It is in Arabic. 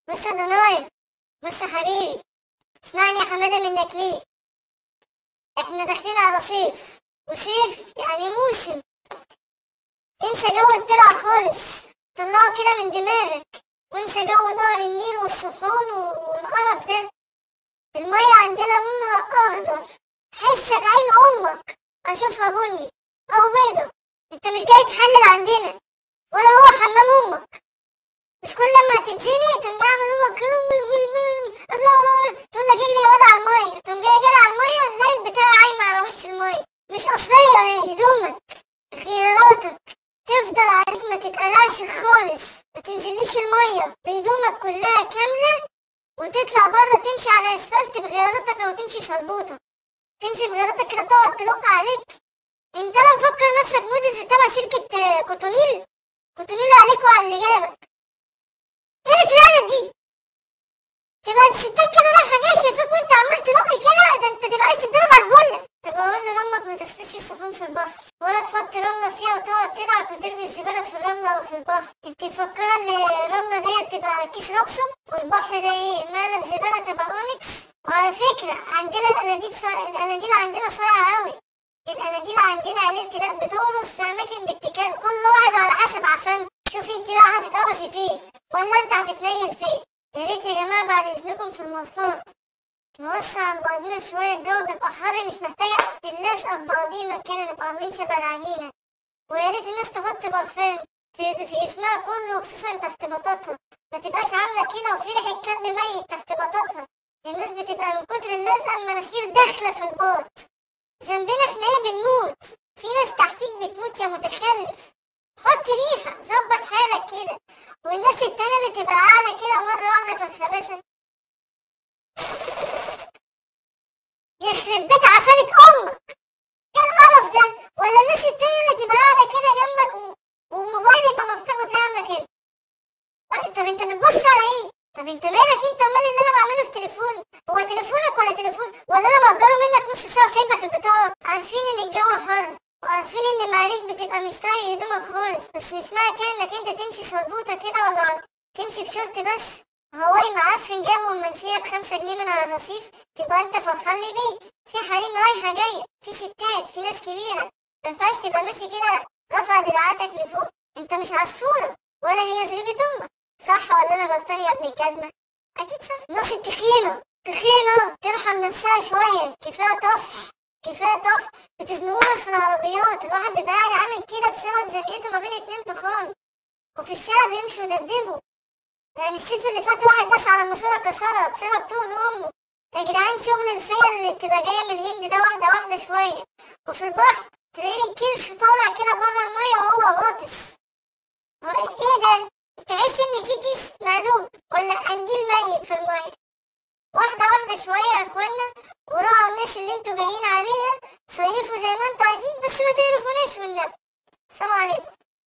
بص يا دنايا، بص يا حبيبي، اسمعني يا حمادة منك ليه. احنا داخلين على صيف، وصيف يعني موسم. انسى جو الطلع خالص، طلعه كده من دماغك، وانسى جو نهر النيل والصحون والقرف ده. المية عندنا لونها اخضر، حسك عين امك اشوفها بني او بيضة. انت مش جاي تحلل عندنا، ولا هو حمام امك. مش كل لما تتزنق تقوم عامل امك تقول لك اجري يا واد على الميه، تقوم جاي جري على الميه تلاقي البتاع عايمه على وش الميه. مش اصليه اهي هدومك، خياراتك تفضل عليك ما تتقلعش خالص، ما تنزليش الميه بهدومك كلها كامله، وتطلع بره تمشي على اسفلت بغياراتك او تمشي شلبوطه، تمشي بغياراتك كده تقعد تلق عليك. انت لا مفكر نفسك موديل تبع شركه كوتونيل؟ كوتونيل عليك وعلى اللي جابك. ايه الرجاله دي؟ تبقى الستات كده رايحه جايه شايفاك وانت عمال تنقي كده، ده انت تبقى عايز تضرب على البله. طب اقول لامك ما تغسلش الصحون في البحر، ولا تحط رمله فيها وتقعد تلعب وترمي الزباله في الرمله او في البحر. انت مفكره ان الرمله دي تبقى كيس رقصه، والبحر ده ايه مقلب زباله تبقى اونكس؟ وعلى فكره عندنا الاناديل عندنا صايعه قوي. الاناديل عندنا قليل كده بتقرص في اماكن باتكال، كل واحد على حسب عفان. شوفي انت بقى هتتقرصي فين، ولا انت هتتنيل فين. يا ريت يا جماعة بعد إذنكم في المواصلات نوسع عن بعضينا شوية، الجو بيبقى حر مش محتاجة اللزقة ببعضينا كده، نبقى عاملين شبه العجينة. ويا ريت الناس تحط برفان في جسمها كله، وخصوصا تحت بطاطها، ما تبقاش عاملة كده وفي ريحة كلب ميت تحت بطاطها. الناس بتبقى من كتر اللزقة المناخير داخلة في الباط. ذنبنا احنا ايه بنموت؟ في ناس تحتيك بتموت يا متخلف. حط ريحة، ظبط حالك كده. والناس التانية اللي تبقى قاعدة كده مرة واحدة في الخباثة، يخرب بيت عفانة أمك. ايه القرف ده؟ ولا الناس التانية اللي تبقى قاعدة كده جنبك وموبايل يبقى مفتوح وتلاقي عاملة كده. طب انت بتبص على ايه؟ طب انت مالك انت امال اللي انا بعمله في تليفوني؟ هو تليفونك ولا تليفون؟ ولا انا مأجره منك نص ساعة سايبك البطاقة؟ عارفين ان الجو حر، وعارفين ان معاليك بتبقى مش طايق هدومك خالص، بس مش معنى كده انك انت تمشي صربوطة كده، ولا تمشي بشورت بس هواي معفن جابه المنشية ب5 جنيه من على الرصيف تبقى انت فرحان لي بيه. في حريم رايحة جاية، في ستات، في ناس كبيرة. مينفعش تبقى ماشي كده رافع دراعاتك لفوق. انت مش عصفورة، ولا هي زريبة امك. صح ولا انا غلطان يا ابن الجزمة؟ اكيد صح. ناس التخينة تخينة ترحم نفسها شوية، كفاية طفح، كفاية طفح. بتزنقونا في العربيات، الواحد بيبقى قاعد عامل كده بسبب زنقته ما بين 2 تخان، وفي الشارع بيمشوا يدبدبوا. يعني الصيف اللي فات واحد داس على ماسورة كسرها بسبب طول امه. يا جدعان شغل الفيل اللي بتبقى جاية من الهند ده واحدة واحدة شوية. وفي البحر تلاقيه الكرش طالع كده بره المية وهو غاطس. ايه ده؟ تحس ان في كيس مقلوب ولا قنديل ميت في المية. واحدة واحدة شوية يا اخوانا، وراعوا الناس اللي انتوا جايين عليها. صيفوا زي ما انتوا عايزين، بس ما تقرفوناش والنبي. السلام عليكم.